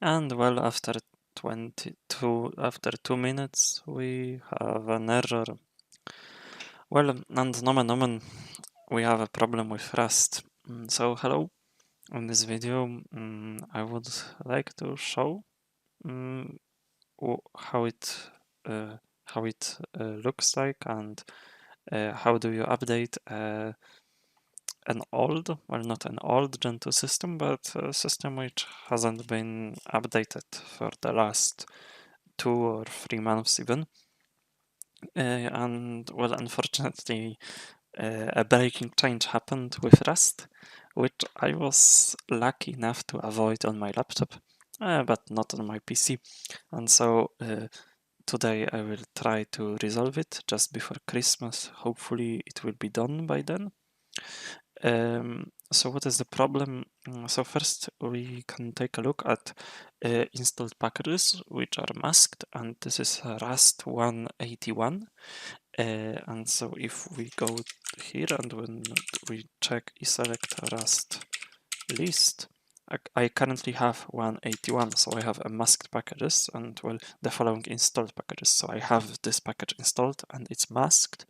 And well, after 2 minutes, we have an error. Well, and nomen omen, we have a problem with Rust. So hello, in this video, I would like to show mm, how it uh, looks like and how do you update an old, well, not an old Gentoo system, but a system which hasn't been updated for the last 2 or 3 months even. And well, unfortunately, a breaking change happened with Rust, which I was lucky enough to avoid on my laptop, but not on my PC. And so today I will try to resolve it just before Christmas. Hopefully it will be done by then. So what is the problem? So first we can take a look at installed packages which are masked, and this is Rust 181. And so if we go here and when we check select Rust list, I currently have 181, so I have a masked packages and well the following installed packages. So I have this package installed and it's masked,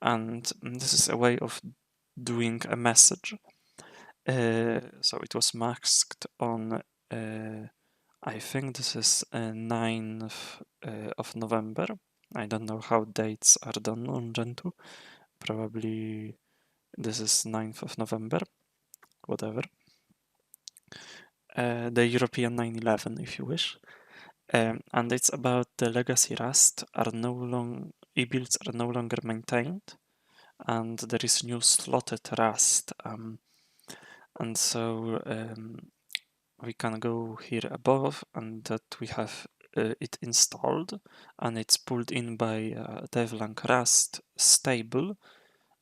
and this is a way of doing a message. So it was masked on I think this is 9th of November. I don't know how dates are done on Gentoo. Probably this is 9th of November, whatever. The European 9/11, if you wish. And it's about the legacy Rust are no longer e-builds are no longer maintained, and there is new slotted Rust. And so we can go here above and that we have it installed and it's pulled in by devlang Rust stable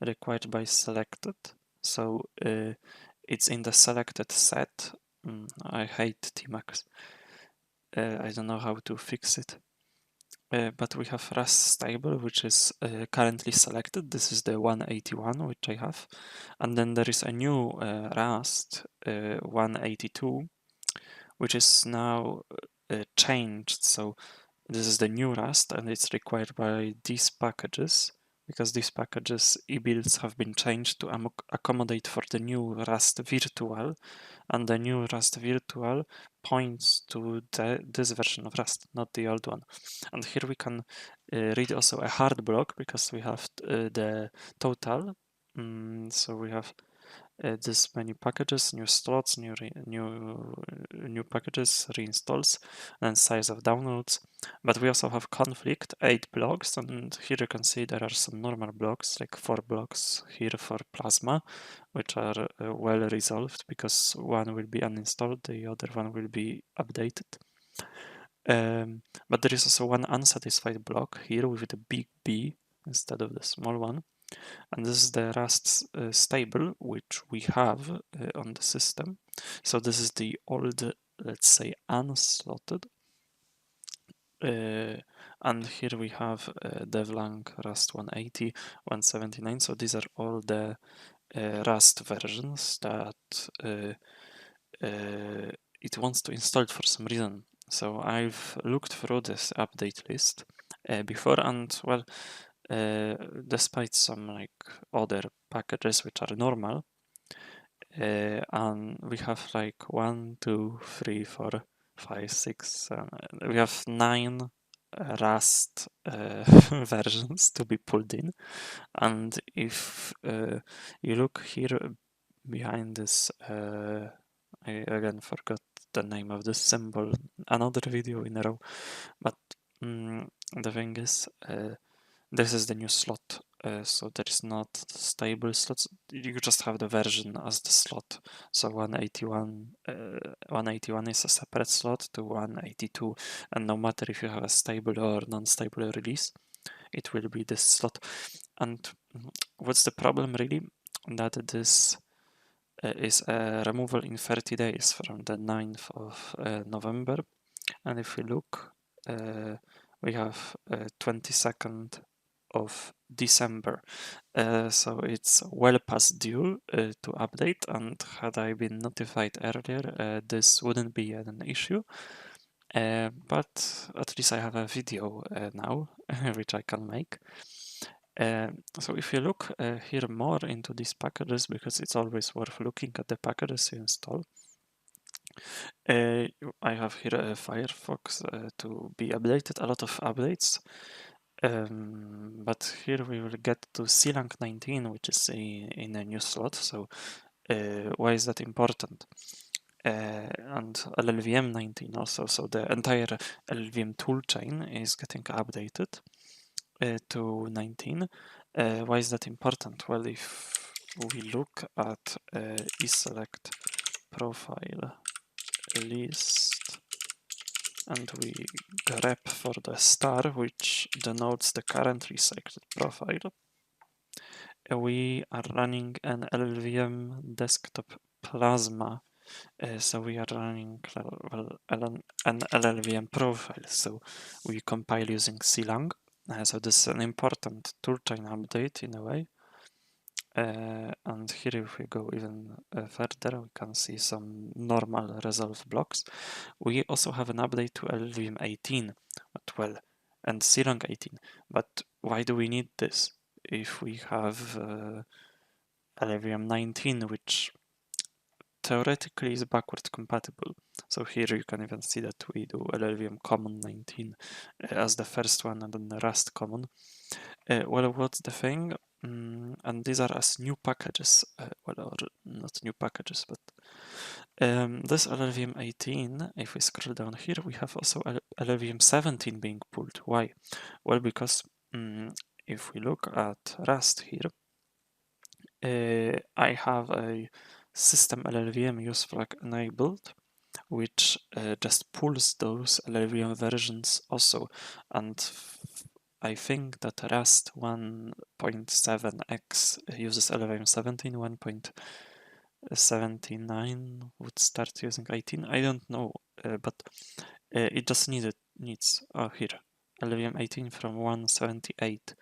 required by selected. So it's in the selected set. I hate Tmax. I don't know how to fix it. But we have Rust stable, which is currently selected. This is the 181, which I have. And then there is a new Rust 182, which is now changed. So this is the new Rust, and it's required by these packages, because these packages e-builds have been changed to accommodate for the new Rust virtual, and the new Rust virtual points to this version of Rust, not the old one. And here we can read also a hard block because we have the total. So we have this many packages, new slots, new packages, reinstalls, and size of downloads. But we also have conflict, 8 blocks, and here you can see there are some normal blocks, like 4 blocks here for Plasma, which are well resolved because one will be uninstalled, the other one will be updated. But there is also one unsatisfied block here with the big B instead of the small one. And this is the Rust stable, which we have on the system. So this is the old, let's say, unslotted. And here we have devlang Rust 180, 179. So these are all the Rust versions that it wants to install for some reason. So I've looked through this update list before, and well, despite some like other packages which are normal, and we have like 1, 2, 3, 4, 5, 6, we have 9 Rust versions to be pulled in, and if you look here behind this, I again forgot the name of this symbol, another video in a row, but the thing is, this is the new slot, so there is not stable slots. You just have the version as the slot. So 181 is a separate slot to 182, and no matter if you have a stable or non-stable release, it will be this slot. And what's the problem really? That this is a removal in 30 days from the 9th of November, and if we look, we have 22nd of December. So it's well past due to update, and had I been notified earlier, this wouldn't be an issue. But at least I have a video now, which I can make. So if you look here more into these packages, because it's always worth looking at the packages you install, I have here Firefox to be updated, a lot of updates. But here we will get to CLang 19, which is in a new slot. So why is that important? And LLVM 19 also. So the entire LLVM toolchain is getting updated to 19. Why is that important? Well, if we look at eSelect profile list and we grep for the star, which denotes the currently selected profile, we are running an LLVM desktop Plasma. So we are running an LLVM profile. So we compile using CLang. So this is an important toolchain update in a way. And here if we go even further, we can see some normal resolve blocks. We also have an update to LLVM 18, and CLang 18. But why do we need this if we have LLVM 19, which theoretically is backward compatible? So here you can even see that we do LLVM common 19 as the first one, and then the Rust common. Well, what's the thing? And these are as new packages, or not new packages, but this LLVM 18, if we scroll down here, we have also LLVM 17 being pulled. Why? Well, because if we look at Rust here, I have a system LLVM use flag enabled, which just pulls those LLVM versions also, and I think that Rust 1.7x uses LLVM 17, 1.79 would start using 18. I don't know, but it just needs here LLVM 18 from 178,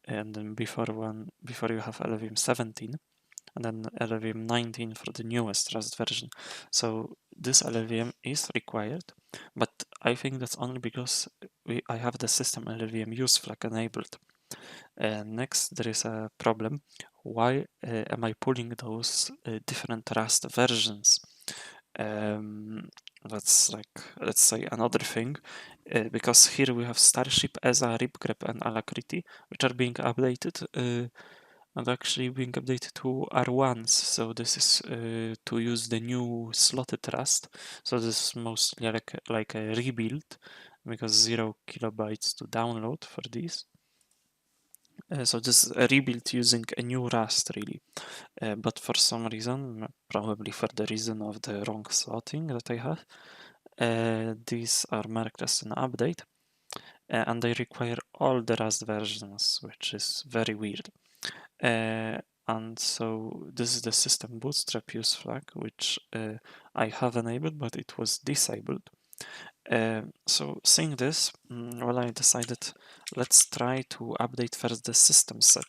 and then before you have LLVM 17, and then LLVM 19 for the newest Rust version. So this LLVM is required, but I think that's only because I have the system LLVM use flag enabled. Next, there is a problem. Why am I pulling those different Rust versions? That's let's say another thing, because here we have Starship, ESA, RipGrep, and Alacrity, which are being updated. And actually being updated to R1s, so this is to use the new slotted Rust. So this is mostly like a rebuild, because 0 kilobytes to download for these. So this is a rebuild using a new Rust really, but for some reason, probably for the reason of the wrong slotting that I have, these are marked as an update, and they require all the Rust versions, which is very weird. And so this is the system bootstrap use flag, which I have enabled, but it was disabled. So seeing this, well, I decided let's try to update first the system set.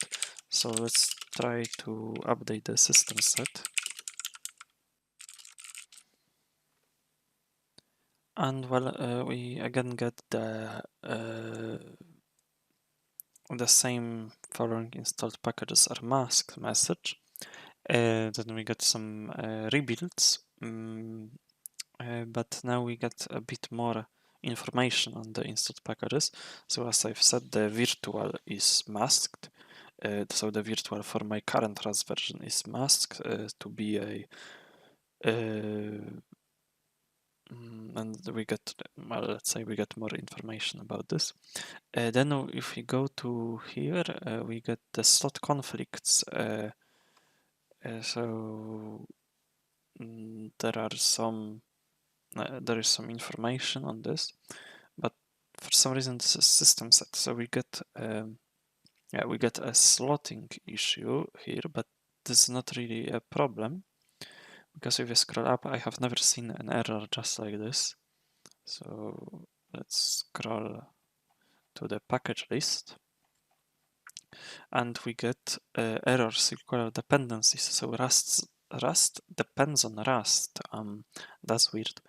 So let's try to update the system set. And well, we again get the same following installed packages are masked message. Then we get some rebuilds, but now we get a bit more information on the installed packages. So as I've said, the virtual is masked. So the virtual for my current Rust version is masked to be a and we get, well, let's say we get more information about this. Then if we go to here, we get the slot conflicts. So there is some information on this, but for some reason this is system set. So we get we get a slotting issue here, but this is not really a problem, because if you scroll up, I have never seen an error just like this. So let's scroll to the package list. and we get errors equal dependencies. So Rust depends on Rust. That's weird.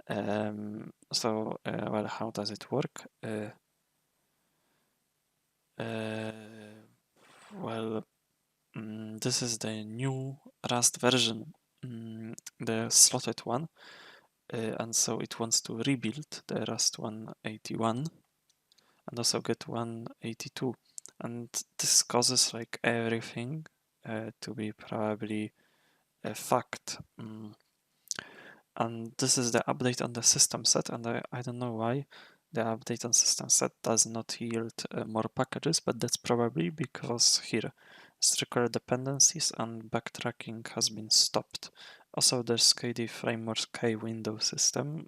Well, how does it work? Uh, well, this is the new Rust version, the slotted one, and so it wants to rebuild the Rust 181 and also get 182, and this causes like everything to be probably fucked. And this is the update on the system set, and I don't know why the update on system set does not yield more packages, but that's probably because here strict dependencies and backtracking has been stopped. Also, there's KD framework K window system.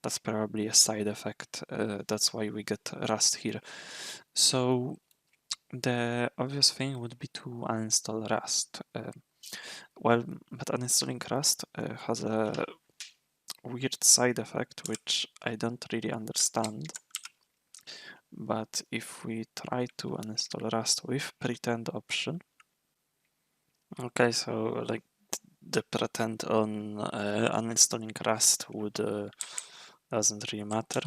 That's probably a side effect. That's why we get Rust here. So the obvious thing would be to uninstall Rust. Well, but uninstalling Rust has a weird side effect which I don't really understand. But if we try to uninstall Rust with pretend option, okay, so like the pretend on uninstalling Rust would doesn't really matter.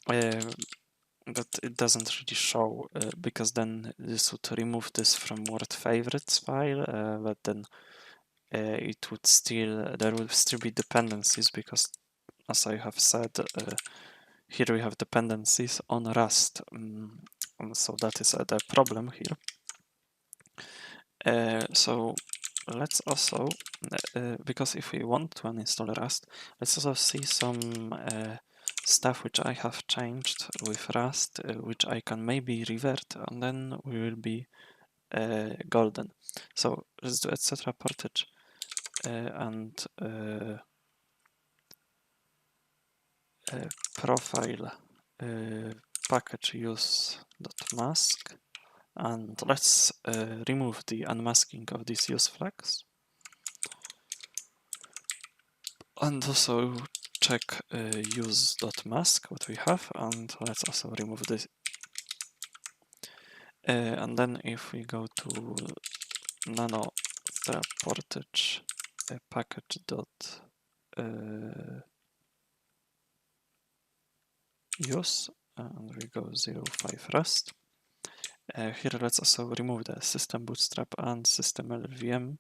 But it doesn't really show because then this would remove this from word favorites file, but then it would still there would still be dependencies because, as I have said, here we have dependencies on Rust, so that is the problem here. So let's also, because if we want to uninstall Rust, let's also see some stuff which I have changed with Rust, which I can maybe revert, and then we will be golden. So let's do etc portage and profile package use.mask, and let's remove the unmasking of these use flags, and also check use.mask what we have, and let's also remove this. And then if we go to nano portage package dot use, and we go 05 Rust. Here let's also remove the system bootstrap and system LLVM,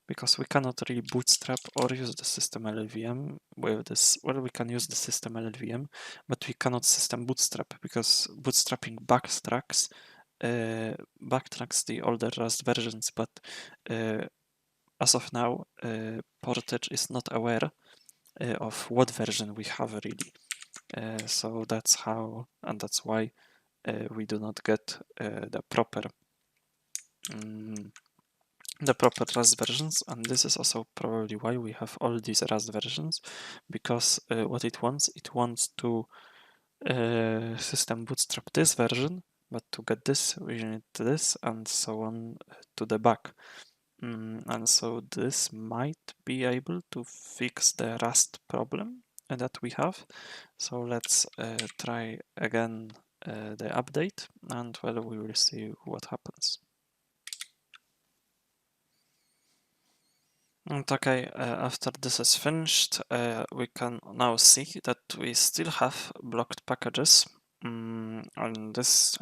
because we cannot really bootstrap or use the system LLVM with this. Well, we can use the system LLVM, but we cannot system bootstrap because bootstrapping backtracks the older Rust versions, but as of now, Portage is not aware of what version we have really. So that's how, and that's why we do not get the proper Rust versions, and this is also probably why we have all these Rust versions, because what it wants to system bootstrap this version, but to get this we need this, and so on to the back. And so this might be able to fix the Rust problem that we have. So let's try again the update, and well, we will see what happens. And okay, after this is finished, we can now see that we still have blocked packages. And this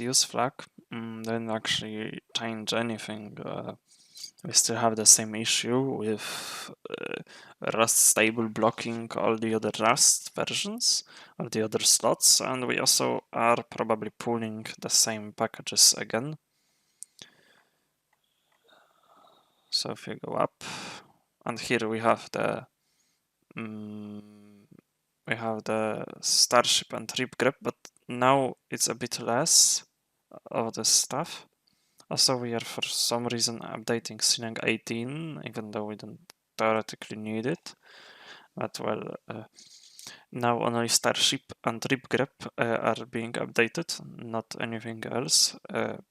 use flag didn't actually change anything. We still have the same issue with Rust stable blocking all the other Rust versions or the other slots, and we also are probably pulling the same packages again. So if you go up, and here we have the Starship and Rip Grep, but now it's a bit less of the stuff. Also, we are for some reason updating Sinang 18, even though we don't theoretically need it. But well, now only Starship and Rip Grep are being updated, not anything else.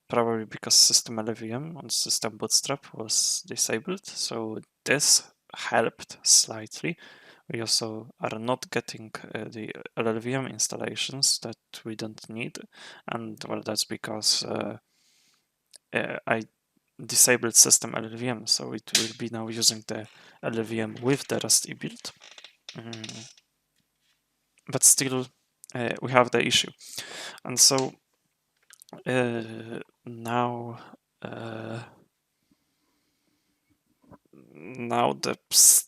Probably because System LLVM on System Bootstrap was disabled, so this helped slightly. We also are not getting the LLVM installations that we don't need, and well, that's because I disabled system LLVM, so it will be now using the LLVM with the Rust build. But still, we have the issue, and so now the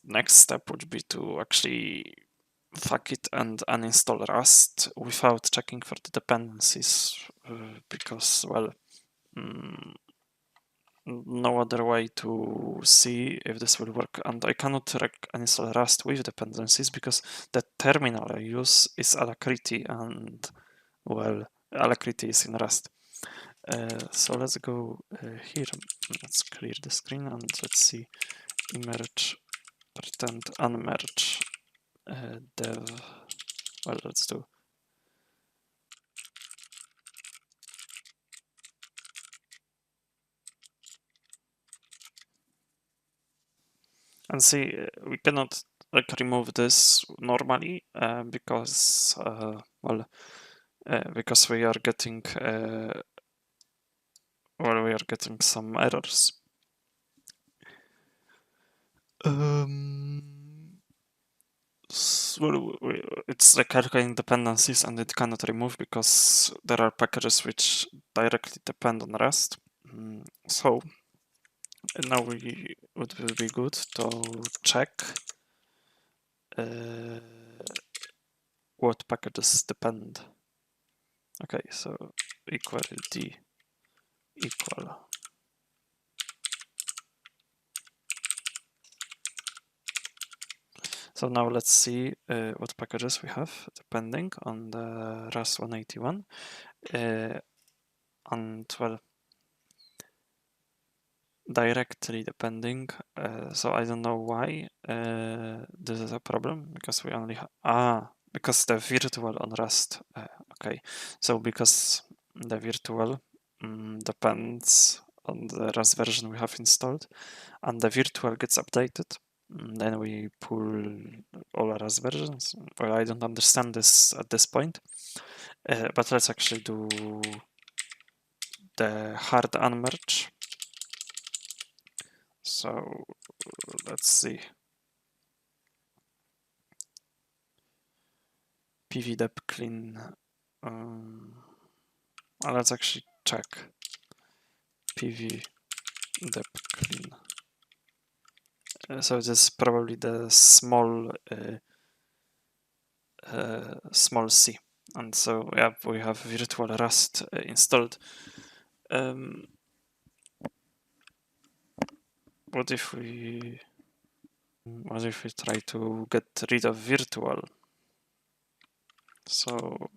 next step would be to actually fuck it and uninstall Rust without checking for the dependencies, because, well, no other way to see if this will work. And I cannot uninstall Rust with dependencies because the terminal I use is Alacrity, and, well, Alacrity is in Rust. So let's go here, let's clear the screen, and let's see emerge pretend unmerge dev. Well, let's do and see, we cannot like remove this normally because well, because we are getting some errors. Well, it's like calculating dependencies, and it cannot remove because there are packages which directly depend on Rust. So now it would be good to check what packages depend. Okay, so equal d equal. So now let's see what packages we have depending on the Rust 181. And, well, directly depending. So I don't know why this is a problem, because we only because the virtual on Rust. Okay, so because the virtual depends on the Rust version we have installed, and the virtual gets updated, then we pull all Rust versions. Well, I don't understand this at this point, but let's actually do the hard unmerge. So let's see. pvdep clean. Let's actually check pvdep clean. So this is probably the small small c, and so yeah, we have virtual Rust installed. What if we try to get rid of virtual? So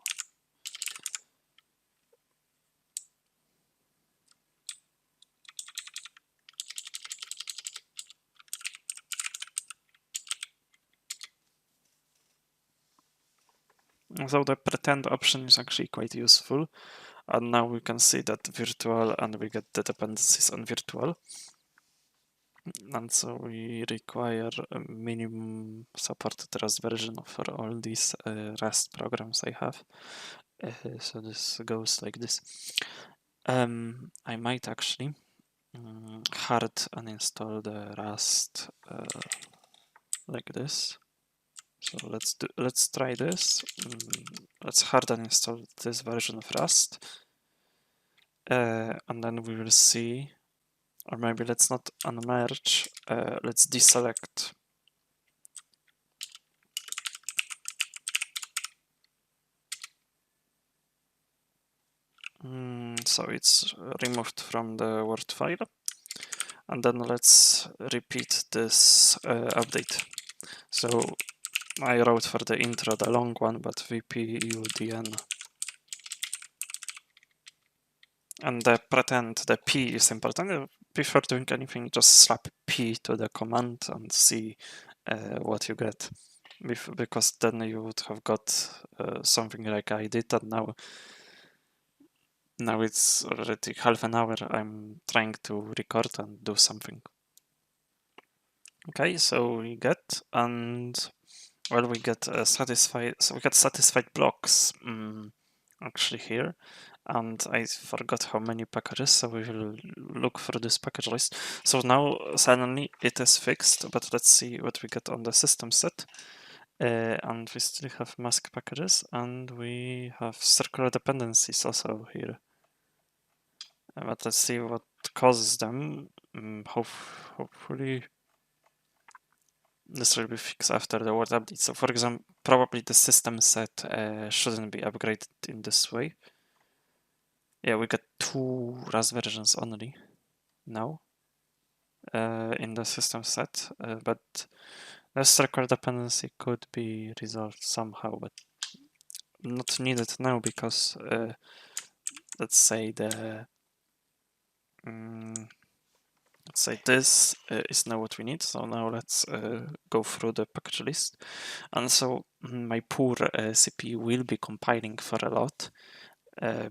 the pretend option is actually quite useful, and now we can see that virtual, and we get the dependencies on virtual. And so we require a minimum supported Rust version for all these Rust programs I have. So this goes like this. I might actually hard uninstall the Rust like this. So let's try this. Let's hard uninstall this version of Rust, and then we will see. Or maybe let's not unmerge. Let's deselect. So it's removed from the Word file. And then let's repeat this update. So I wrote for the intro the long one, but vpudn. And the pretend, the p is important. Before doing anything, just slap p to the command and see what you get. Because then you would have got something like I did, and now it's already half an hour. I'm trying to record and do something. Okay, so we get, and well, we get satisfied. So we got satisfied blocks actually here, and I forgot how many packages. So we will look for this package list. So now suddenly it is fixed, but let's see what we get on the system set. And we still have mask packages, and we have circular dependencies also here. But let's see what causes them. Hopefully this will be fixed after the word update. So for example, probably the system set shouldn't be upgraded in this way. Yeah, we got 2 RAS versions only now in the system set, but the circular dependency could be resolved somehow, but not needed now because let's say let's say this is now what we need. So now let's go through the package list. And so my poor CPU will be compiling for a lot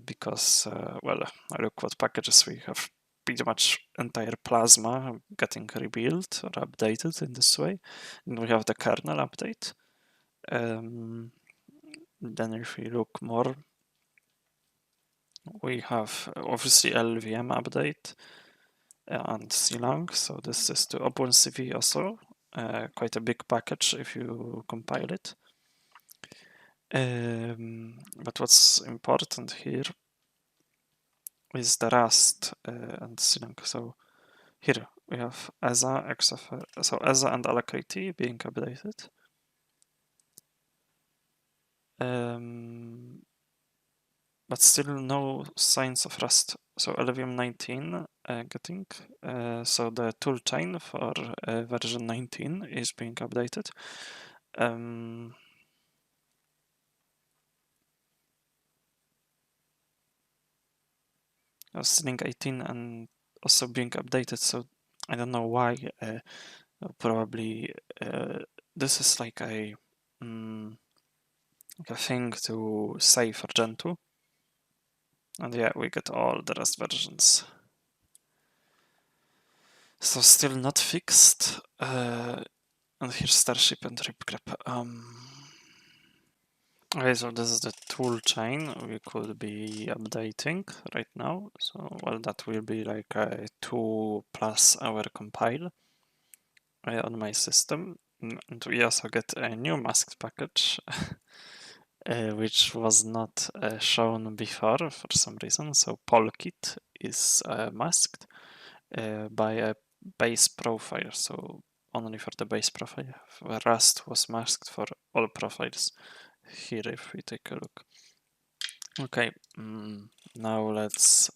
because, well, look what packages we have. Pretty much entire Plasma getting rebuilt or updated in this way. And we have the kernel update. Then if we look more, we have obviously LVM update and CLang. So this is to OpenCV also. Quite a big package if you compile it. But what's important here is the Rust and CLang. So here we have ESA, XFR, so ESA and Alacrity being updated. But still no signs of Rust. So LVM 19 getting, so the toolchain for version 19 is being updated. Sitting 18 and also being updated, so I don't know why. Probably this is like a thing to say for Gentoo. And yeah, we get all the rest versions. So still not fixed. And here's Starship and RipGrep. Okay, so this is the tool chain we could be updating right now. So, well, that will be like a 2+ hour compile on my system. And we also get a new masked package, which was not shown before for some reason. So Polkit is masked by a base profile, so only for the base profile. Rust was masked for all profiles. Here, if we take a look. Okay, now let's.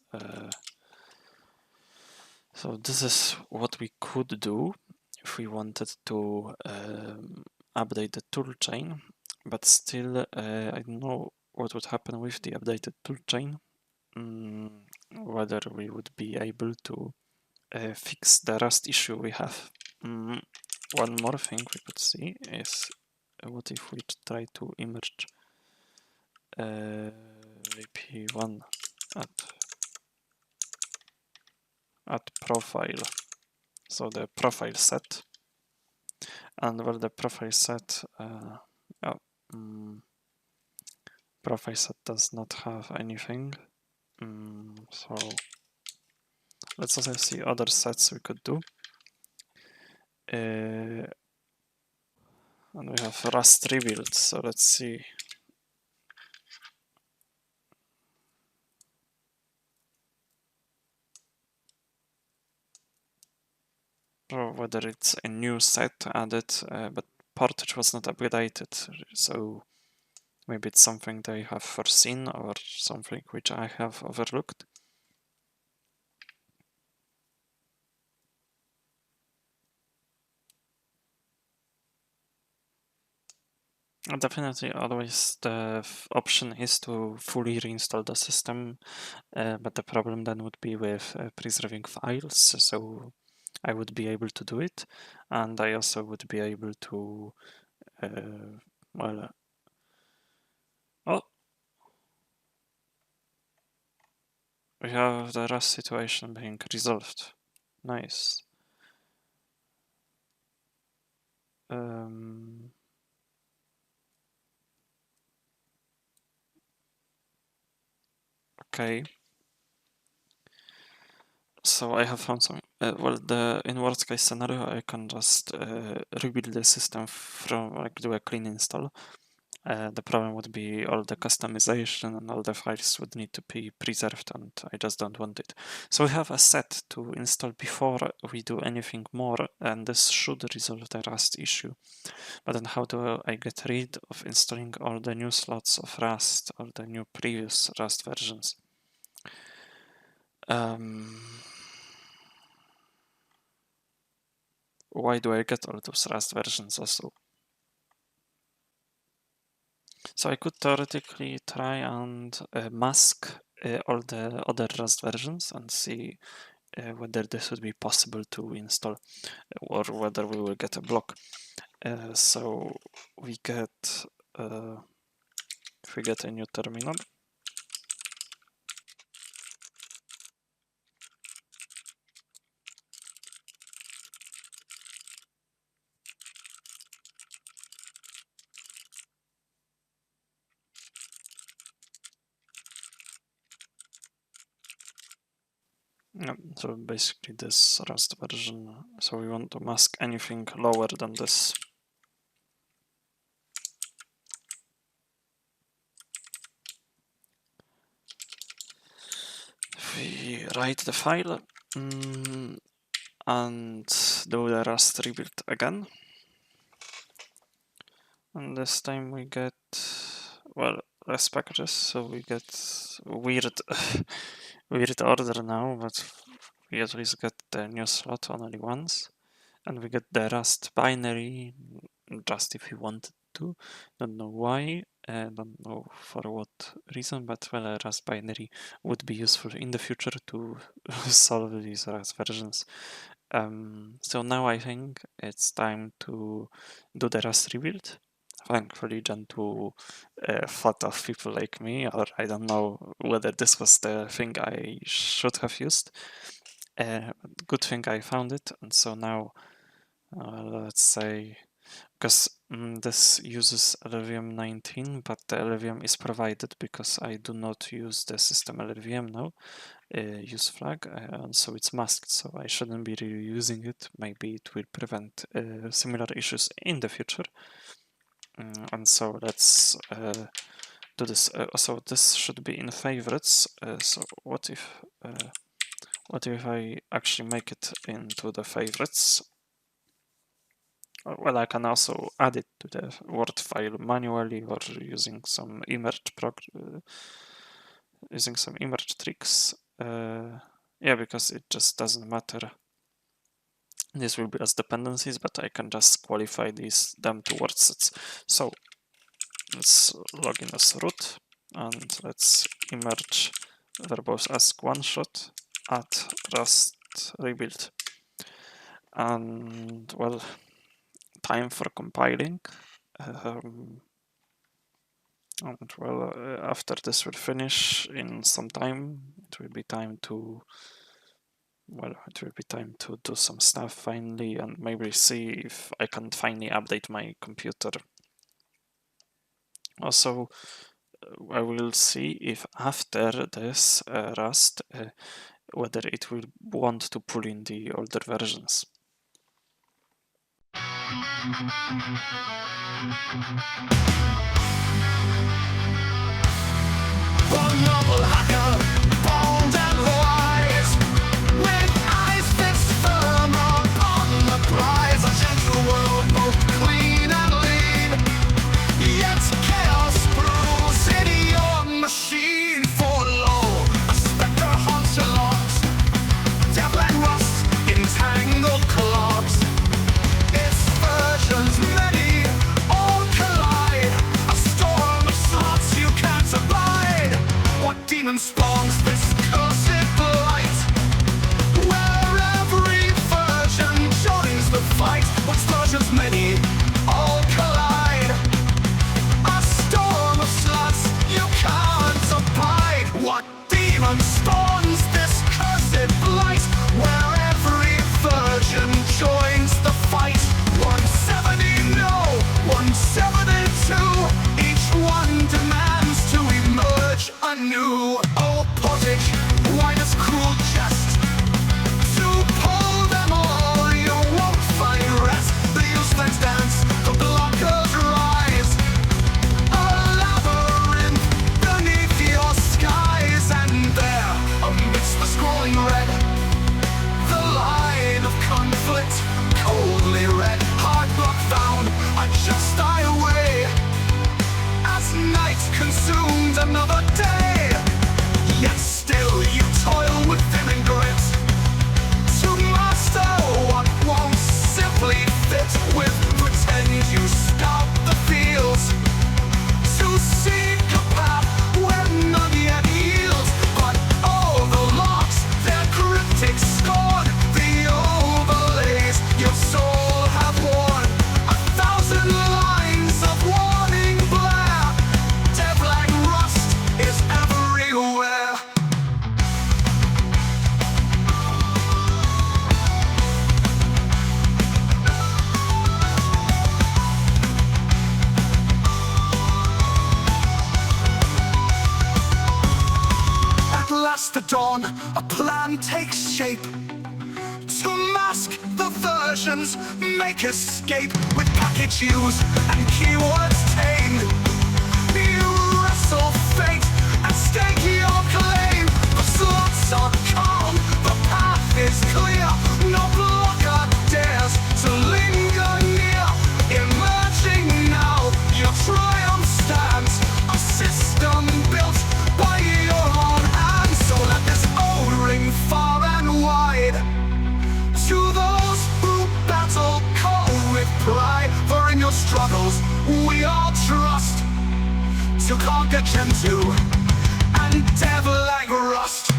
So this is what we could do if we wanted to update the toolchain, but still, I don't know what would happen with the updated toolchain. Whether we would be able to fix the Rust issue we have. One more thing we could see is what if we try to image VP1 at profile, so the profile set, and well, the profile set profile set does not have anything, so let's also see other sets we could do. And we have Rust rebuild, so let's see. Or whether it's a new set added, but Portage was not updated, so maybe it's something they have foreseen or something which I have overlooked. Definitely, always the option is to fully reinstall the system, but the problem then would be with preserving files, so I would be able to do it, and I also would be able to, well, oh, we have the Rust situation being resolved. Nice. Okay. So I have found some. In worst case scenario, I can just rebuild the system from do a clean install. The problem would be all the customization and all the files would need to be preserved, and I just don't want it. So we have a set to install before we do anything more, and this should resolve the Rust issue. But then how do I get rid of installing all the new slots of Rust, all the new previous Rust versions? Why do I get all those Rust versions also? So I could theoretically try and mask all the other Rust versions and see whether this would be possible to install or whether we will get a block. So we get, if we get a new terminal, so basically this Rust version, so we want to mask anything lower than this. We write the file and do the Rust rebuild again. And this time we get, well, less packages, so we get weird weird order now, but we at least get the new slot only once. And we get the Rust binary, just if we wanted to. Don't know why, don't know for what reason, but well, a Rust binary would be useful in the future to solve these Rust versions. So now I think it's time to do the Rust rebuild. Thankfully, Gentoo thought of people like me, or I don't know whether this was the thing I should have used. Good thing I found it, and so now let's say, because this uses LLVM 19, but the LLVM is provided because I do not use the system LLVM now, use flag, and so it's masked, so I shouldn't be really using it. Maybe it will prevent similar issues in the future. And so let's do this. So this should be in favorites. So what if I actually make it into the favorites? Well, I can also add it to the Word file manually or using some image tricks. Yeah, because it just doesn't matter. This will be as dependencies, but I can just qualify them to word sets. So let's log in as root and let's immerge verbose ask one shot at Rust rebuild. And well, time for compiling. And well, after this will finish in some time, it will be time to do some stuff finally and maybe see if I can finally update my computer. Also, I will see if after this Rust, whether it will want to pull in the older versions. Vulnerable hacker, bold and wise, with eyes fixed firm on the prize. A gentle world, both clean and lean, yet chaos brews in your machine. For lo, a spectre haunts your logs, devil and rust, entangled clogs. Its versions many, all collide, a storm of slots you can't abide. What demon spawns this cursed blight, where every version joins the fight? What versions many, all collide, a storm of sluts you can't abide. What demon spawns this cursed blight, where every version joins the fight? 170 no, 172, each one demands to emerge anew. Oh, consumed another day. Yet still you toil with vim and grit to master what won't simply fit. With pretend you scout the fields to seek a path where none yet yields. But all the logs their cryptic scorn, the overlays your soul hath worn. 1,000 lines of warning blare, death like rust is everywhere. At last the dawn, a plan takes shape to mask the versions, make escape with package use and keywords tamed. You wrestle fate and stake your claim. The slots are calm, the path is clear. No blocker dares to linger near. Emerging now, your triumph stands, a system built by your own hands. So let this ode ring far and wide to those who battle call with pride. For in your struggles we all trust to conquer Gentoo and devil like rust.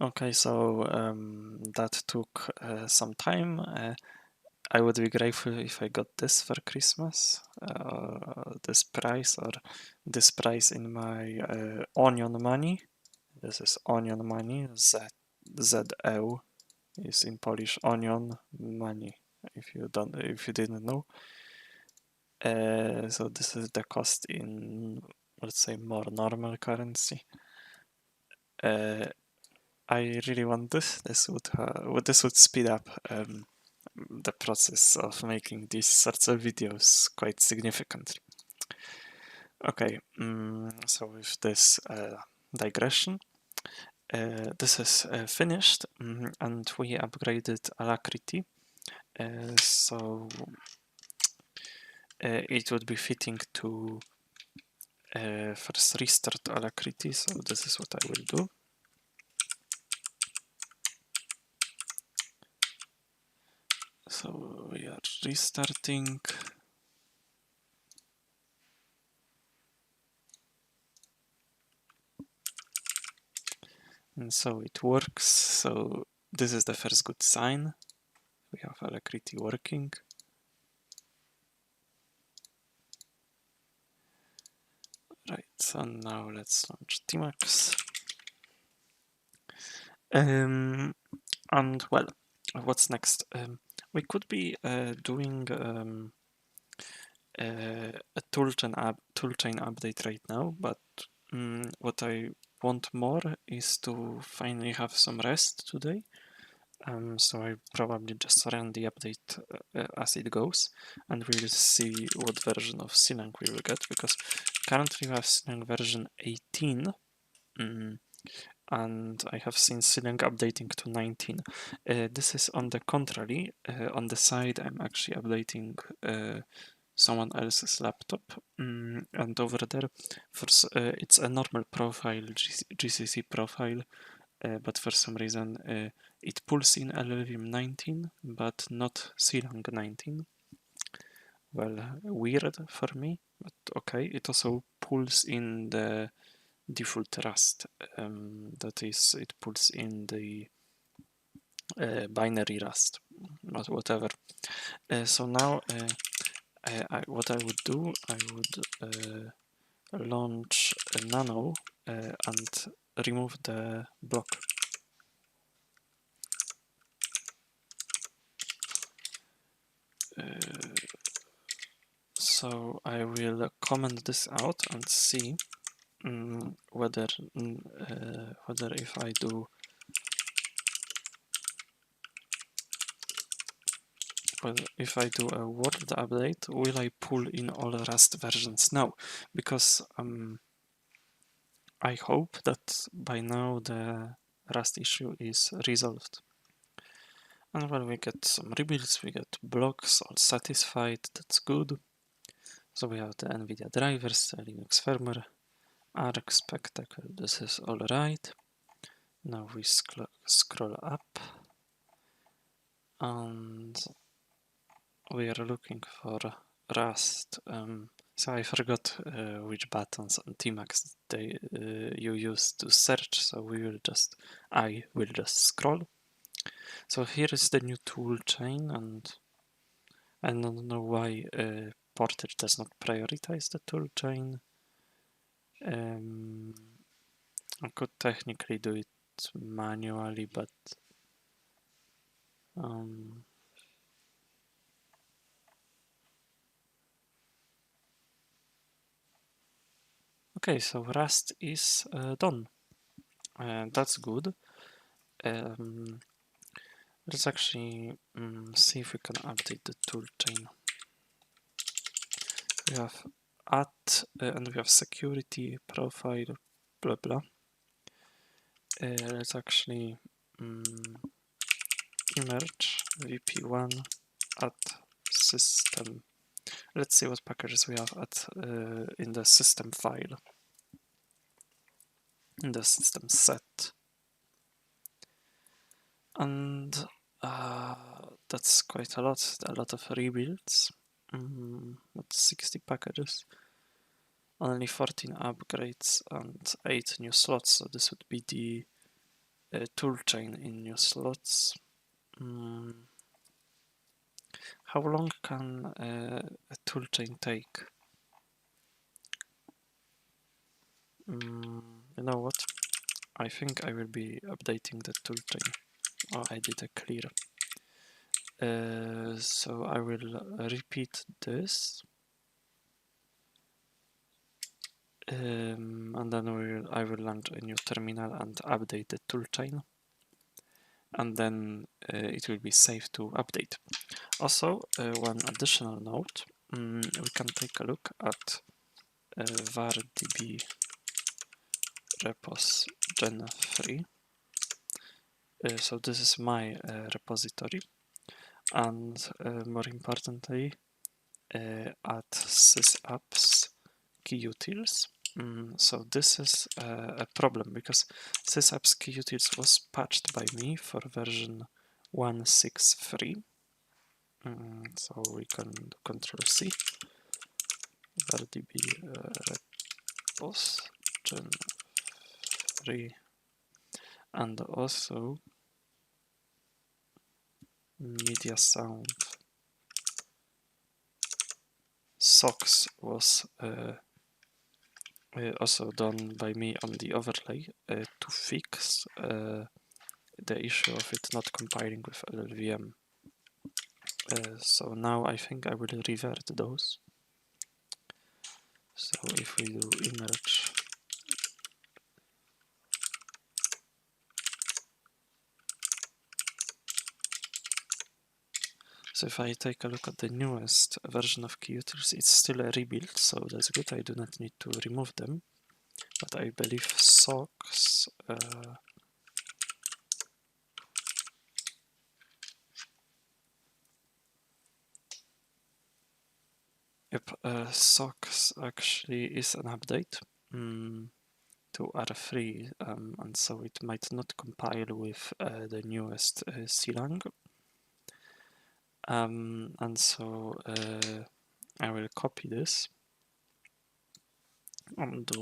Okay, so that took some time. I would be grateful if I got this for Christmas, this price or this price in my onion money. This is onion money. ZEU is in Polish onion money. If you didn't know. So this is the cost in, let's say, more normal currency. I really want this. This would speed up the process of making these sorts of videos quite significantly. Okay, so with this digression, this is finished, and we upgraded Alacrity. So it would be fitting to first restart Alacrity. So this is what I will do. So we are restarting. And so it works. So this is the first good sign. We have Alacrity working. Right, so now let's launch Tmax. And well, what's next? We could be doing a toolchain update right now, but what I want more is to finally have some rest today. So I probably just run the update as it goes, and we'll see what version of Silang we will get, because currently we have Silang version 18, and I have seen Silang updating to 19. This is on the contrary. On the side, I'm actually updating someone else's laptop, and over there, it's a normal profile, GCC profile, but for some reason it pulls in LLVM 19, but not Silang 19. Well, weird for me, but okay. It also pulls in the default Rust. That is, it pulls in the binary Rust, but whatever. So now, what I would do, I would launch a nano and remove the block. So I will comment this out and see whether if I do well, if I do a world update, will I pull in all Rust versions? No, because I hope that by now the Rust issue is resolved. And well, we get some rebuilds, we get blocks, all satisfied, that's good. So we have the NVIDIA drivers, the Linux firmware, Arc Spectacle, this is alright. Now we scroll up and we are looking for Rust. So I forgot which buttons on Tmax you use to search, so I will just scroll. So here is the new tool chain, and I don't know why Portage does not prioritize the tool chain. I could technically do it manually, but okay, so Rust is done. That's good. Let's actually see if we can update the toolchain. We have add and we have security profile, blah blah. Let's actually emerge vp1 add system. Let's see what packages we have in the system file, in the system set. And that's quite a lot of rebuilds. That's 60 packages, only 14 upgrades and 8 new slots, so this would be the toolchain in new slots. How long can a toolchain take? You know what? I think I will be updating the toolchain. Oh, I did a clear. So I will repeat this. And then I will launch a new terminal and update the toolchain. And then it will be safe to update. Also, one additional note, we can take a look at vardb repos gen3. So this is my repository, and more importantly, at sysapps keyutils. So this is a problem because sysapps keyutils was patched by me for version 1.6.3. So we can do Ctrl C, vardb repos gen3, and also media sound socks was also done by me on the overlay to fix the issue of it not compiling with LLVM. So now I think I will revert those. So if we do emerge so if I take a look at the newest version of keyutils, it's still a rebuild, so that's good. I do not need to remove them, but I believe socks socks actually is an update to R3, and so it might not compile with the newest CLang. And so I will copy this and do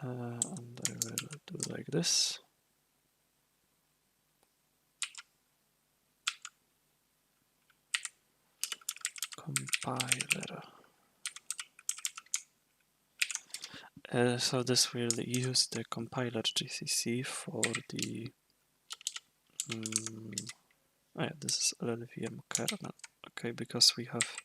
and I will do like this. Compiler. So this will use the compiler GCC for the oh yeah, this is LLVM kernel. Okay, because we have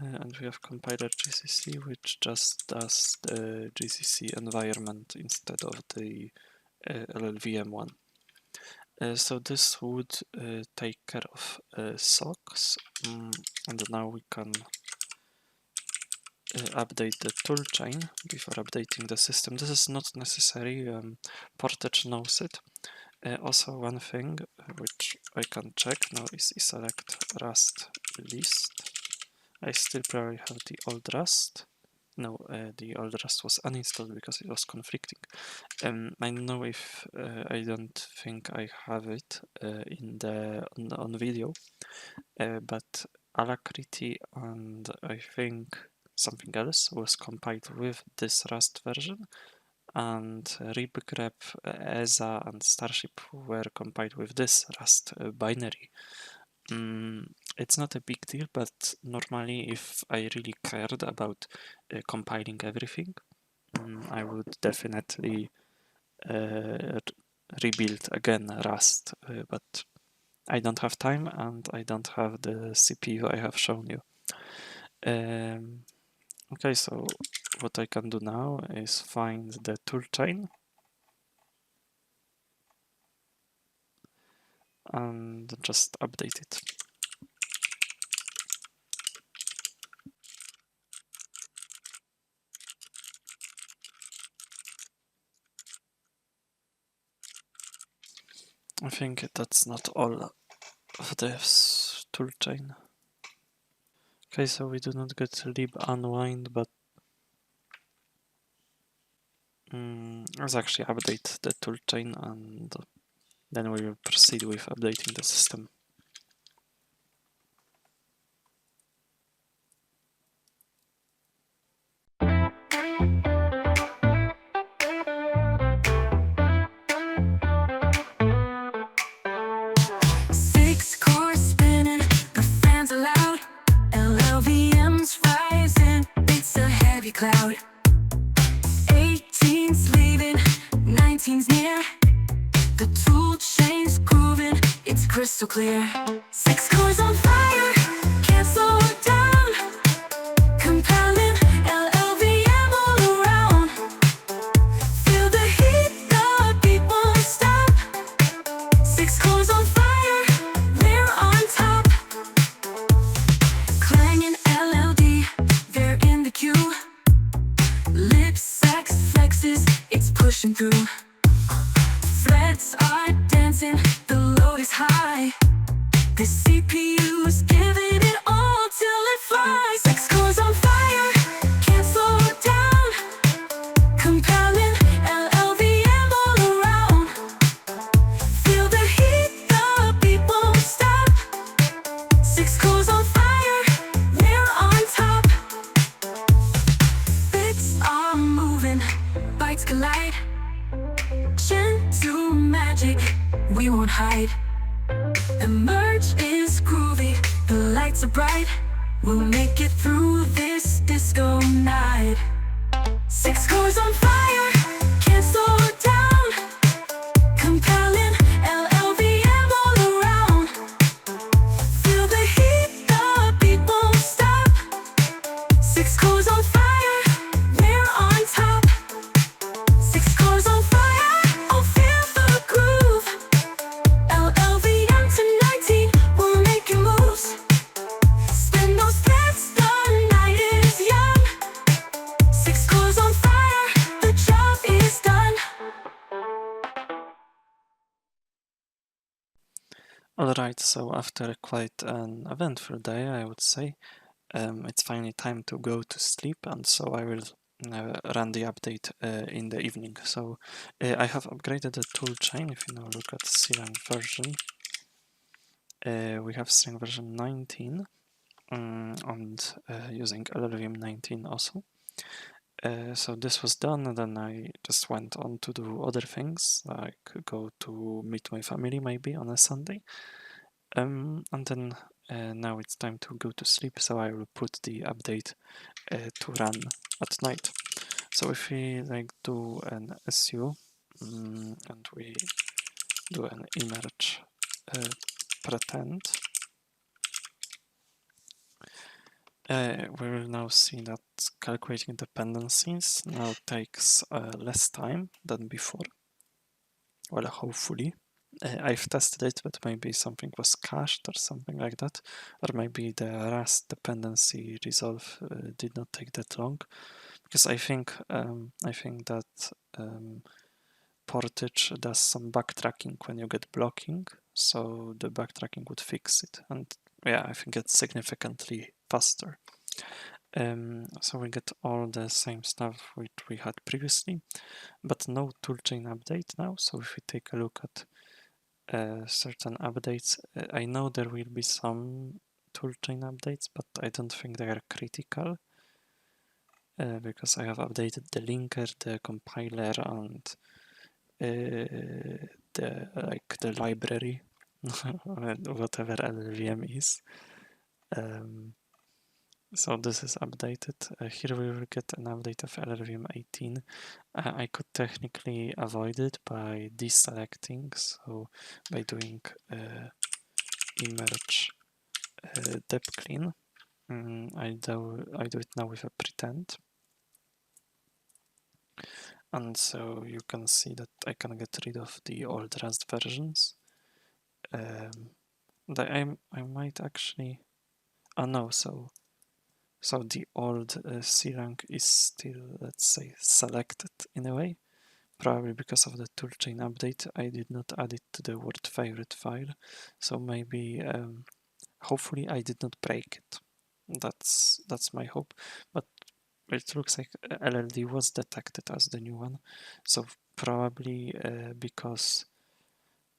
and we have compiler GCC, which just does the GCC environment instead of the LLVM one. So this would take care of socks, and now we can update the toolchain before updating the system. This is not necessary, Portage knows it. Also one thing which I can check now is select Rust list. I still probably have the old Rust. No, the old Rust was uninstalled because it was conflicting. I don't know if I don't think I have it in the on video, but Alacrity and I think something else was compiled with this Rust version, and libgrep, ESA, and Starship were compiled with this Rust binary. It's not a big deal, but normally if I really cared about compiling everything, I would definitely rebuild again Rust, but I don't have time and I don't have the CPU I have shown you. Okay, so what I can do now is find the toolchain and just update it. I think that's not all of this toolchain. Okay, so we do not get lib unwind, but let's actually update the toolchain and then we will proceed with updating the system. Six cores spinning, the fans are loud. LLVM's rising, it's a heavy cloud. 18's leaving, 19's near. The tool chain's grooving, it's crystal clear. Six cores on fire, can't slow it down. Compelling LLVM all around. Feel the heat, the beat won't stop. Six cores on fire, we're on top. Clanging LLD, they're in the queue. Lip sax flexes, it's pushing through. Threads are dancing, the load is high. The CPU's giving it all till it flies. Six cores on fire, can't slow it down. Compelling LLVM all around. Feel the heat, the beat won't stop. Six cores on fire, we're on top. Bits are moving, bytes collide. Gentoo magic, we won't hide. The merge is groovy, the lights are bright. We'll make it through this disco night. Six cores on fire, can't slow it down. Compelling LLVM all around. Feel the heat, the beat won't stop. Six cores on fire, we're on top. Six cores on fire, oh feel the groove. LLVM to 19, we're making moves. Spin those threads, the night is young. Six cores on fire, the job is done. Alright, so after quite an eventful day, I would say, it's finally time to go to sleep, and so I will run the update in the evening. So I have upgraded the toolchain. If you now look at CLang version, we have CLang version 19 and using LLVM 19 also. So this was done, and then I just went on to do other things, like go to meet my family maybe on a Sunday. And then now it's time to go to sleep, so I will put the update to run at night. So if we like do an SU and we do an emerge pretend, We will now see that calculating dependencies now takes less time than before. Well, hopefully. I've tested it, but maybe something was cached or something like that. Or maybe the Rust dependency resolve did not take that long. Because I think that Portage does some backtracking when you get blocking, so the backtracking would fix it. And yeah, I think it's significantly faster. So we get all the same stuff which we had previously, but no toolchain update now. So if we take a look at certain updates, I know there will be some toolchain updates, but I don't think they are critical because I have updated the linker, the compiler, and the library, whatever LLVM is. So this is updated. Here we will get an update of LLVM 18. I could technically avoid it by deselecting, so by doing emerge dep clean. I do it now with a pretend. And so you can see that I can get rid of the old Rust versions. I might actually... Oh no, so the old C-rank is still, let's say, selected in a way. Probably because of the toolchain update, I did not add it to the word favorite file. So maybe, hopefully I did not break it. That's my hope. But it looks like LLD was detected as the new one. So probably because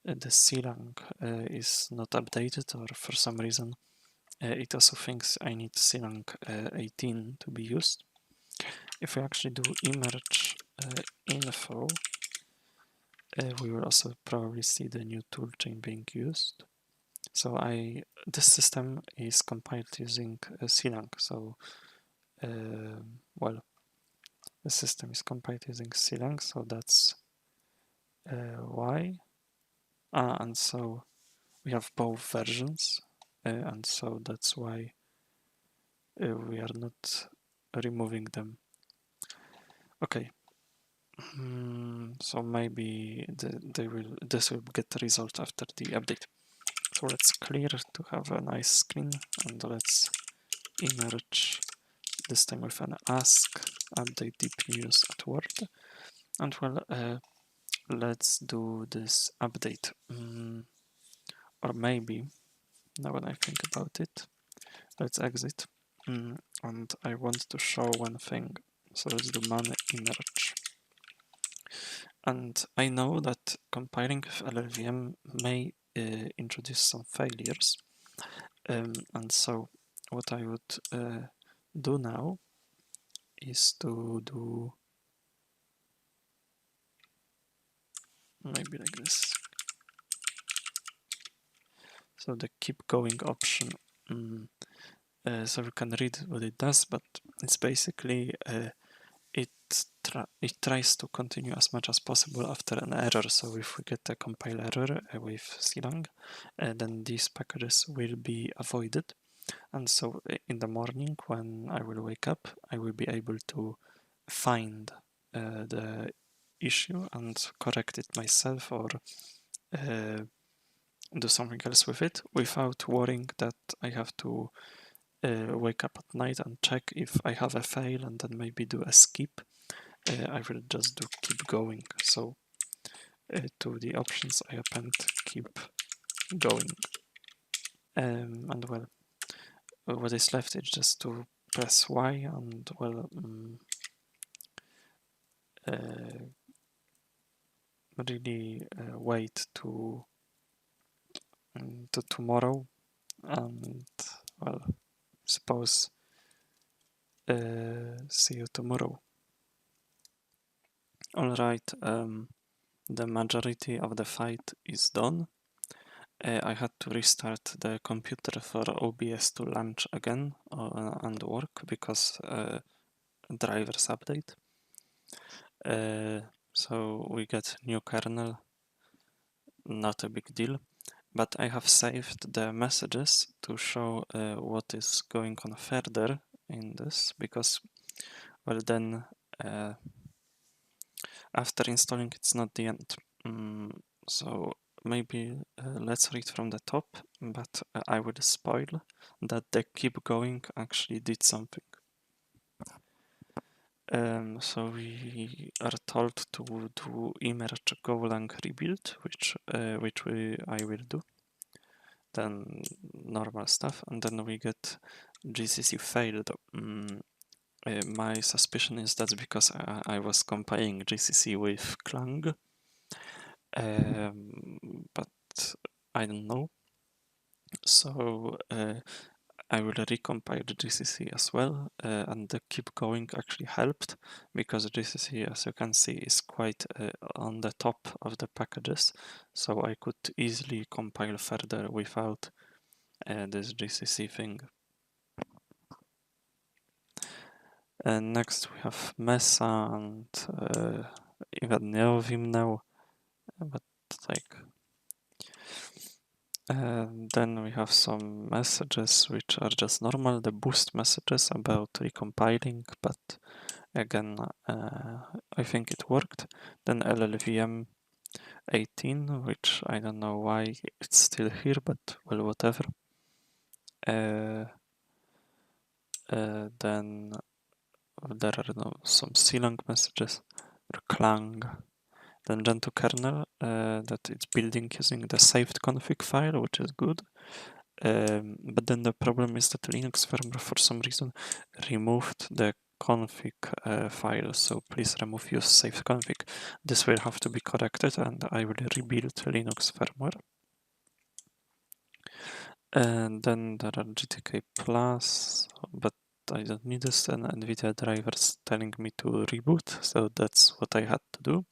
the C-rank is not updated, or for some reason it also thinks I need C-rank 18 to be used. If we actually do emerge info, we will also probably see the new toolchain being used. So this system is compiled using C-rank. So well, the system is compiled using C-rank, so that's why. And so we have both versions, and so that's why we are not removing them. Okay. So maybe this will get resolved after the update. So let's clear to have a nice screen, and let's emerge this time with an ask update deep news at Word. And well, let's do this update. Or maybe, now when I think about it, let's exit. And I want to show one thing. So let's do man emerge. And I know that compiling with LLVM may introduce some failures. And so what I would do now is to do maybe like this. So the keep going option. So we can read what it does, but it's basically it tries to continue as much as possible after an error. So if we get a compile error with clang, then these packages will be avoided. And so in the morning when I will wake up, I will be able to find the issue and correct it myself, or do something else with it without worrying that I have to wake up at night and check if I have a fail and then maybe do a skip. I will just do keep going. So to the options I append keep going. And well, what is left is just to press Y and well, really wait to tomorrow, and well, suppose see you tomorrow. Alright, the majority of the fight is done. I had to restart the computer for OBS to launch again and work because drivers update. So we get new kernel, not a big deal. but I have saved the messages to show what is going on further in this, because, well, then after installing it's not the end. So maybe let's read from the top, but I will spoil that the keep going actually did something. So we are told to do emerge Golang rebuild, which I will do. Then normal stuff, and then we get GCC failed. My suspicion is that's because I was compiling GCC with Clang, but I don't know. So I will recompile the GCC as well, and the keep going actually helped, because GCC, as you can see, is quite on the top of the packages, so I could easily compile further without this GCC thing. And next we have Mesa and even Neovim, but like then we have some messages which are just normal, the boost messages about recompiling, but again, I think it worked. Then LLVM 18, which I don't know why it's still here, but well, whatever. Then there are some Clang messages, Clang. Then Gentoo kernel that it's building using the saved config file, which is good. But then the problem is that Linux firmware for some reason removed the config file, so please remove use saved config. This will have to be corrected, and I will rebuild Linux firmware. And then there are GTK Plus, but I don't need this, and NVIDIA drivers telling me to reboot, so that's what I had to do.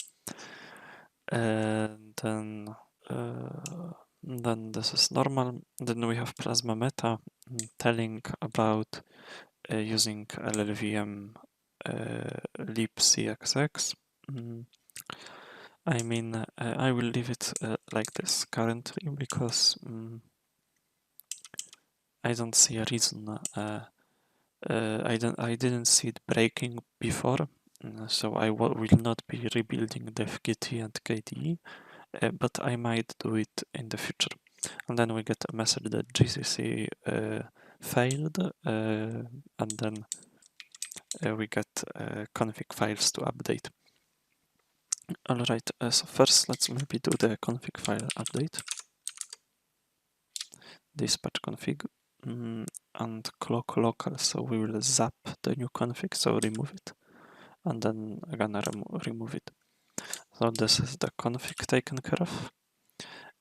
And then this is normal. Then we have Plasma Meta telling about using LLVM libcxx. I mean, I will leave it like this currently, because I don't see a reason. I didn't see it breaking before, so I will not be rebuilding DevGT and KDE, but I might do it in the future. And then we get a message that GCC failed, and then we get config files to update. Alright, so first let's maybe do the config file update. Dispatch config and clock local, so we will zap the new config, so remove it, and then again remove it. So this is the config taken care of.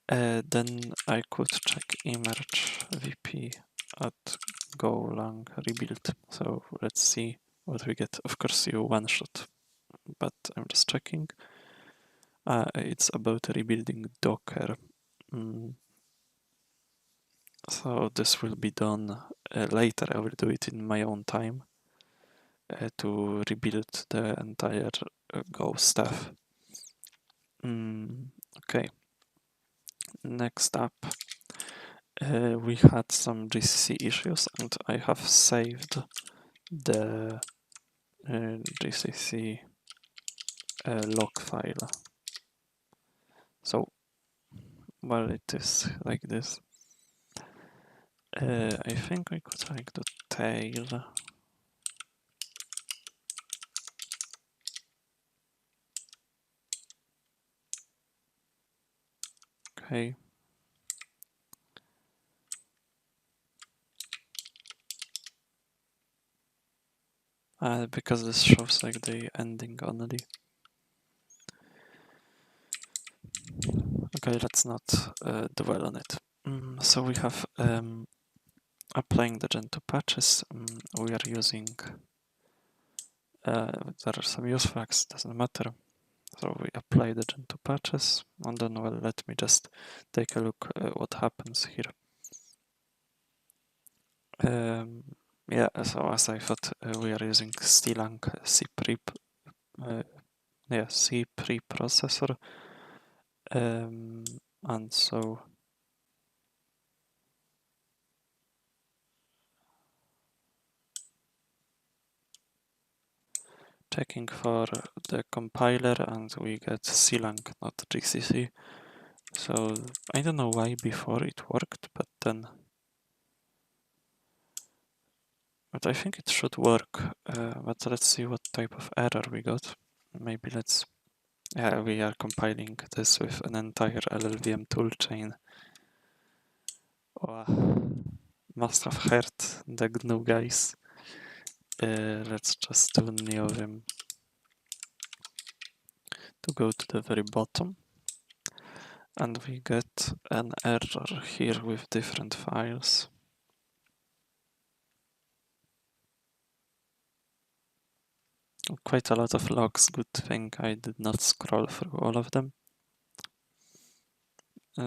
Then I could check emerge vp at Golang rebuild. So let's see what we get. Of course, you one shot, but I'm just checking. It's about rebuilding Docker. So this will be done later. I will do it in my own time to rebuild the entire Go stuff. Okay. Next up, we had some GCC issues, and I have saved the GCC log file. So, well, it is like this. I think we could like the tail. Okay. Because this shows like the ending only. Okay, let's not dwell on it. So we have applying the Gentoo patches. We are using, there are some use flags, doesn't matter. So we apply the Gentoo patches, and then, well, let me just take a look what happens here. Yeah, so as I thought, we are using Stilang C preprocessor, and so checking for the compiler and we get clang, not GCC. So I don't know why before it worked, but I think it should work. But let's see what type of error we got. Maybe yeah, we are compiling this with an entire LLVM toolchain. Wow. Must have heard the GNU guys. Let's just do neovim to go to the very bottom. And we get an error here with different files. Quite a lot of logs, good thing I did not scroll through all of them.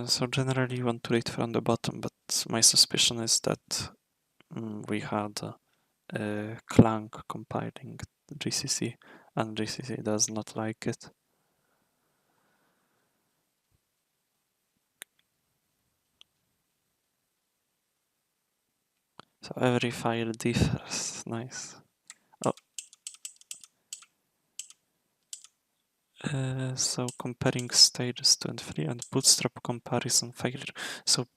So generally you want to read from the bottom, but my suspicion is that we had Clang compiling GCC, and GCC does not like it. So every file differs, nice. Oh. So comparing stages 2 and 3 and bootstrap comparison failure. So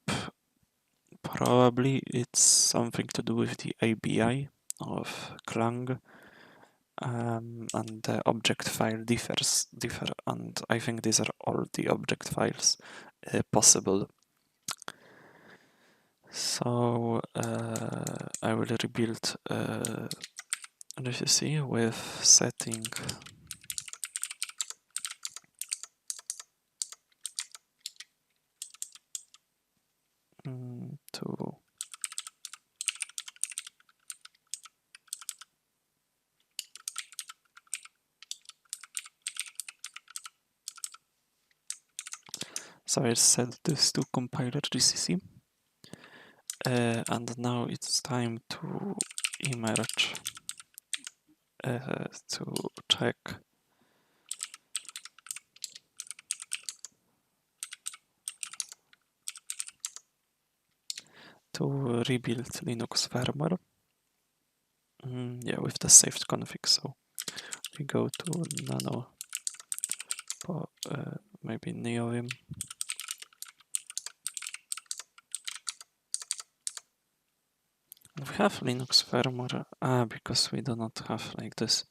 probably it's something to do with the ABI of Clang. And the object file differ, and I think these are all the object files possible. So I will rebuild GCC with setting to so I set this to compiler GCC, and now it's time to emerge to check to rebuild Linux firmware. Yeah, with the saved config. So we go to nano, maybe neovim. We have Linux firmware, because we do not have like this.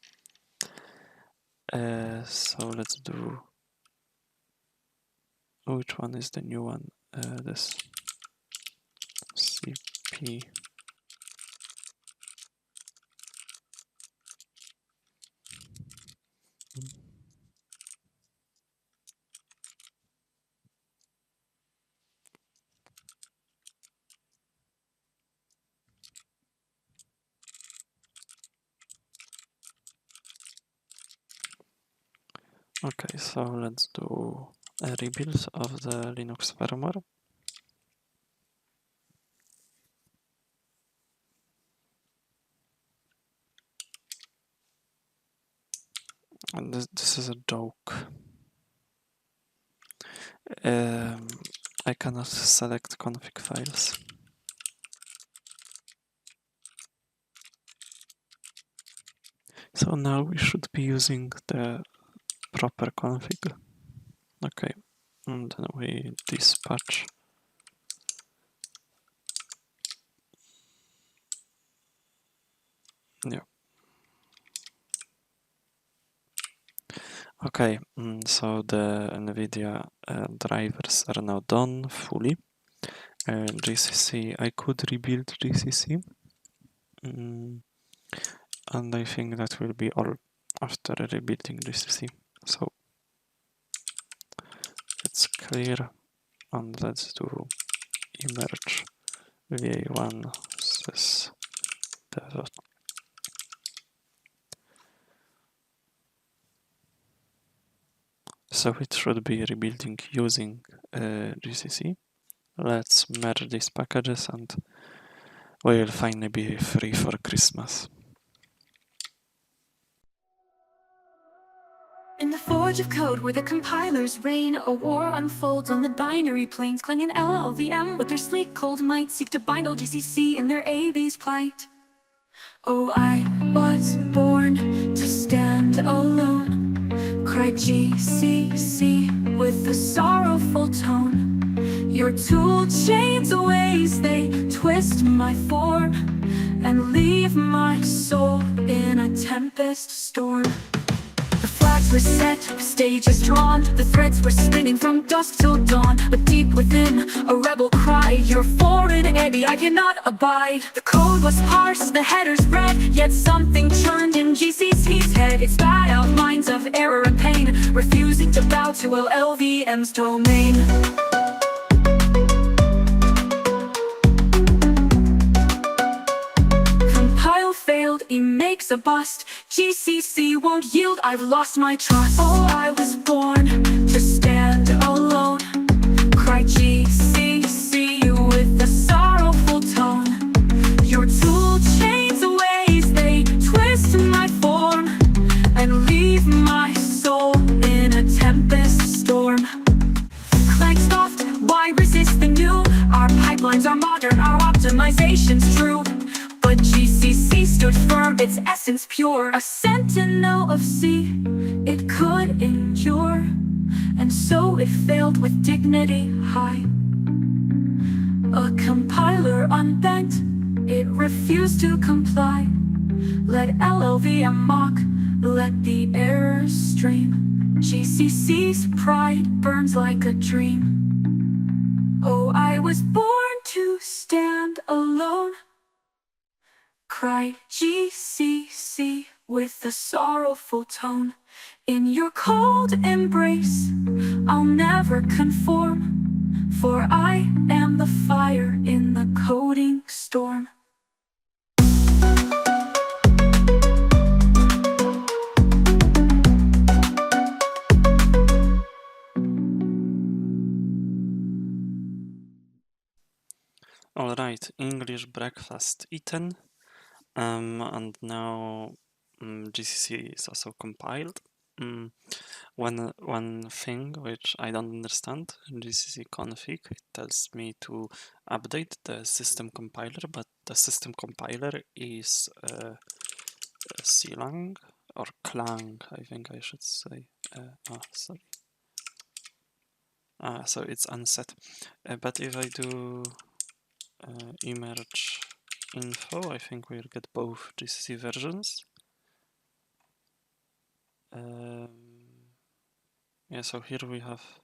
So let's do, which one is the new one? This cp. Okay, so let's do a rebuild of the Linux firmware. And this is a joke. I cannot select config files. So now we should be using the proper config. Okay, and then we dispatch. Yeah. Okay, so the NVIDIA drivers are now done fully. GCC, I could rebuild GCC. And I think that will be all after rebuilding GCC. So let's clear and let's do emerge va1 sys dev. So it should be rebuilding using GCC. Let's merge these packages and we'll finally be free for Christmas. In the forge of code where the compilers reign, a war unfolds on the binary planes. Clang and LLVM with their sleek cold might seek to bind all GCC in their AB's plight. Oh, I was born to stand alone. Cried GCC with a sorrowful tone. Your tool chains ways, they twist my form and leave my soul in a tempest storm. The flags were set, the stage is drawn. The threads were spinning from dusk till dawn. But deep within, a rebel cried, "You're foreign, Eddie, I cannot abide." The code was parsed, the headers read, yet something churned in GCC's head. It spat out lines of error and pain, refusing to bow to LLVM's domain. Failed, he makes a bust. GCC won't yield, I've lost my trust. Oh, I was born to stand alone, cried GCC with a sorrowful tone. Your tool chains ways, they twist my form and leave my soul in a tempest storm. Clank soft, why resist the new? Our pipelines are modern, our optimization's true. But GCC stood firm, its essence pure. A sentinel of C, it could endure. And so it failed with dignity high. A compiler unbent, it refused to comply. Let LLVM mock, let the errors stream. GCC's pride burns like a dream. Oh, I was born to stand alone, cried GCC with a sorrowful tone. In your cold embrace, I'll never conform, for I am the fire in the coding storm. Alright, English breakfast eaten. And now GCC is also compiled. One thing which I don't understand, GCC config, it tells me to update the system compiler, but the system compiler is Clang or Clang, I think I should say. Sorry. So it's unset. But if I do emerge info, I think we'll get both GCC versions. Yeah, so here we have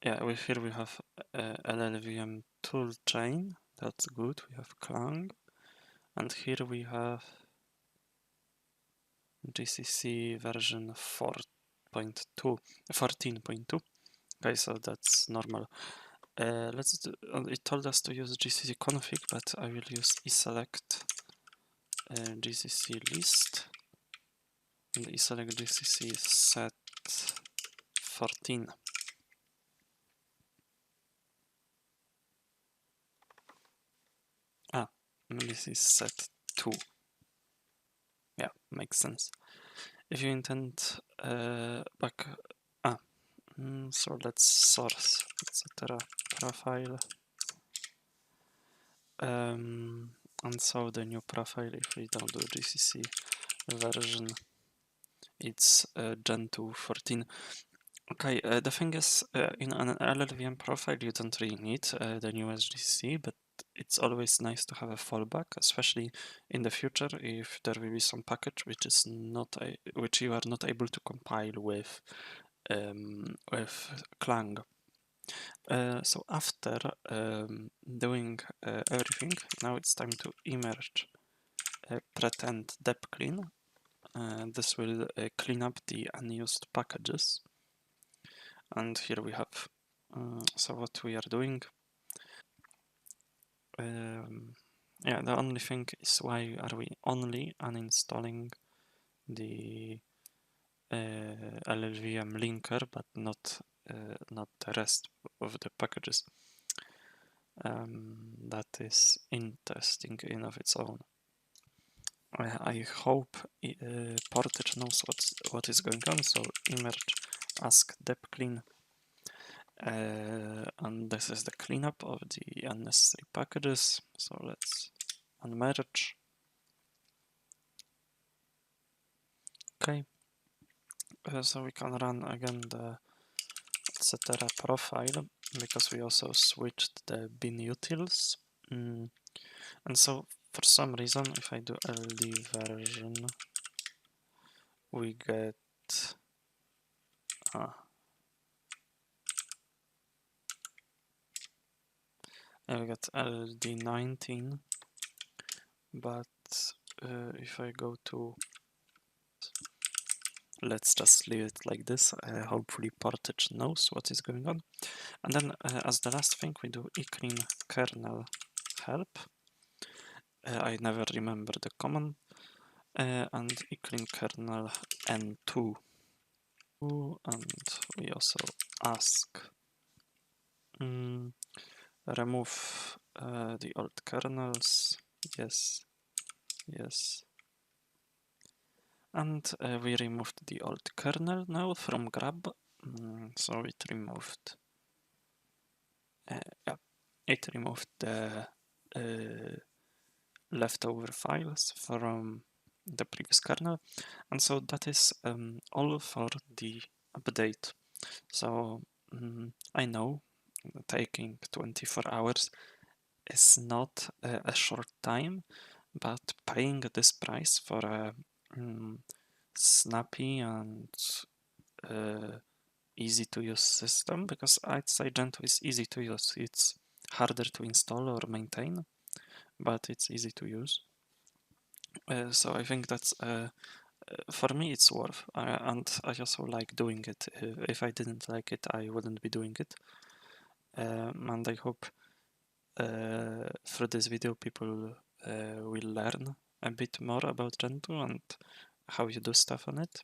here we have LLVM toolchain, that's good, we have Clang, and here we have GCC version 14.2. Okay, so that's normal. Let's do, it told us to use GCC config, but I will use eselect GCC list, and eselect GCC set 14. This is set 2. Yeah, makes sense. If you intend back, so let's source, etc. profile. And so the new profile, if we don't do GCC version, it's Gentoo 14. Okay, the thing is, in an LLVM profile, you don't really need the newest GCC, but it's always nice to have a fallback, especially in the future if there will be some package which is not which you are not able to compile with Clang. So after doing everything, now it's time to emerge pretend dep clean. This will clean up the unused packages. And here we have, so what we are doing, yeah, the only thing is why are we only uninstalling the LLVM linker, but not the rest of the packages. That is interesting in of its own. I hope Portage knows what is going on, so emerge ask dep clean. And this is the cleanup of the unnecessary packages. So let's unmerge. Okay, so we can run again the etc profile because we also switched the bin utils. And so for some reason, if I do ld version, we get we get ld19, but if I go to, let's just leave it like this. Hopefully Portage knows what is going on. And then as the last thing, we do eclean kernel help. I never remember the command. And eclean kernel n2. And we also ask remove the old kernels. Yes, yes. And we removed the old kernel now from grab. So it removed yeah, it removed the leftover files from the previous kernel, and so that is all for the update. So I know taking 24 hours is not a short time, but paying this price for a snappy and easy to use system, because I'd say Gentoo is easy to use. It's harder to install or maintain, but it's easy to use. So I think that's for me it's worth, and I also like doing it. If I didn't like it, I wouldn't be doing it. And I hope through this video people will learn a bit more about Gentoo and how you do stuff on it.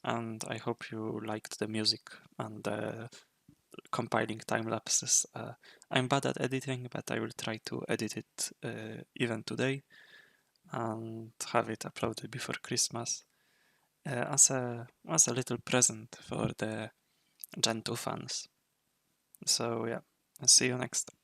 And I hope you liked the music and the compiling time lapses. I'm bad at editing, but I will try to edit it even today and have it uploaded before Christmas as a little present for the Gentoo fans. So yeah, I'll see you next time.